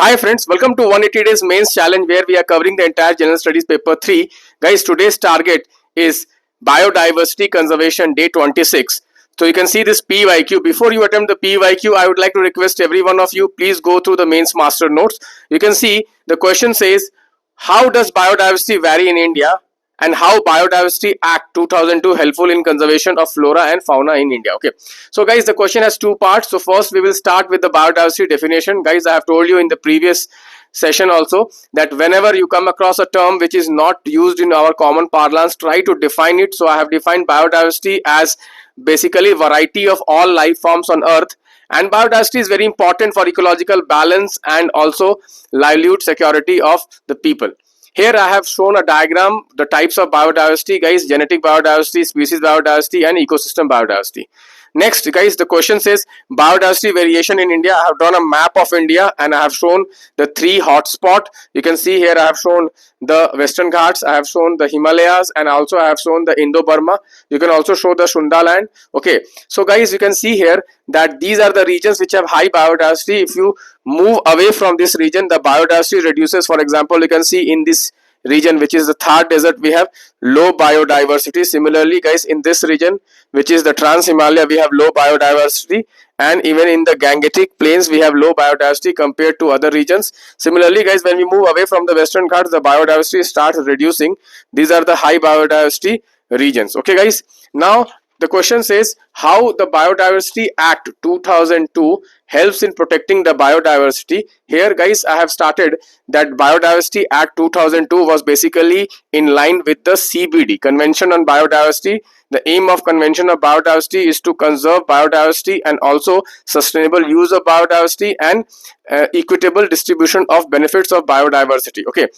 Hi friends, welcome to 180 Days Mains Challenge where we are covering the entire General Studies paper 3. Guys, today's target is Biodiversity Conservation Day 26. So you can see this PYQ. Before you attempt the PYQ, I would like to request every one of you, please go through the mains master notes. You can see the question says, how does biodiversity vary in India? And how Biodiversity Act 2002 helpful in conservation of flora and fauna in India. Okay, so guys, the question has two parts. So first we will start with the biodiversity definition. Guys, I have told you in the previous session also that whenever you come across a term which is not used in our common parlance, try to define it. So I have defined biodiversity as basically variety of all life forms on earth, and biodiversity is very important for ecological balance and also livelihood security of the people. Here I have shown a diagram, the types of biodiversity, guys: genetic biodiversity, species biodiversity, and ecosystem biodiversity. Next, guys, the question says biodiversity variation in India. I have drawn a map of India and I have shown the three hotspot. You can see here I have shown the Western Ghats, I have shown the Himalayas, and also I have shown the Indo-Burma. You can also show the Shunda land. Okay, so guys, you can see here that these are the regions which have high biodiversity. If you move away from this region, the biodiversity reduces. For example, you can see in this region which is the Thar desert, we have low biodiversity. Similarly, guys, in this region which is the Trans Himalaya, we have low biodiversity, and even in the Gangetic plains we have low biodiversity compared to other regions. Similarly, guys, when we move away from the Western Ghats, the biodiversity starts reducing. These are the high biodiversity regions. Okay guys, now the question says how the Biodiversity Act 2002 helps in protecting the biodiversity. Here guys, I have started that Biodiversity Act 2002 was basically in line with the CBD, Convention on Biodiversity. The aim of Convention of Biodiversity is to conserve biodiversity and also sustainable use of biodiversity and equitable distribution of benefits of biodiversity. Okay,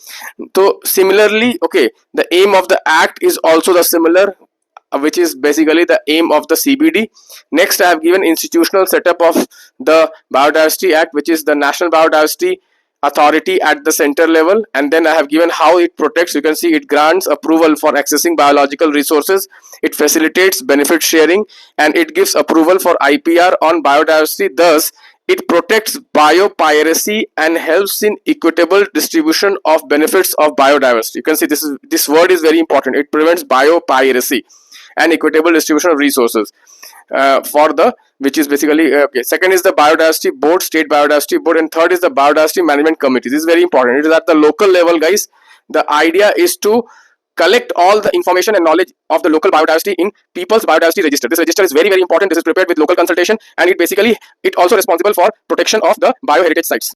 so similarly, okay, the aim of the act is also the similar, which is basically the aim of the CBD. Next, I have given institutional setup of the Biodiversity Act, which is the National Biodiversity Authority at the center level, and then I have given how it protects. You can see it grants approval for accessing biological resources, it facilitates benefit sharing, and it gives approval for IPR on biodiversity. Thus, it protects biopiracy and helps in equitable distribution of benefits of biodiversity. You can see this word is very important. It prevents biopiracy and equitable distribution of resources for the, which is basically okay. Second is the Biodiversity Board, State Biodiversity Board, and third is the Biodiversity Management Committee. This is very important. It is at the local level, guys. The idea is to collect all the information and knowledge of the local biodiversity in People's Biodiversity Register. This register is very, very important. This is prepared with local consultation, and it also responsible for protection of the bioheritage sites.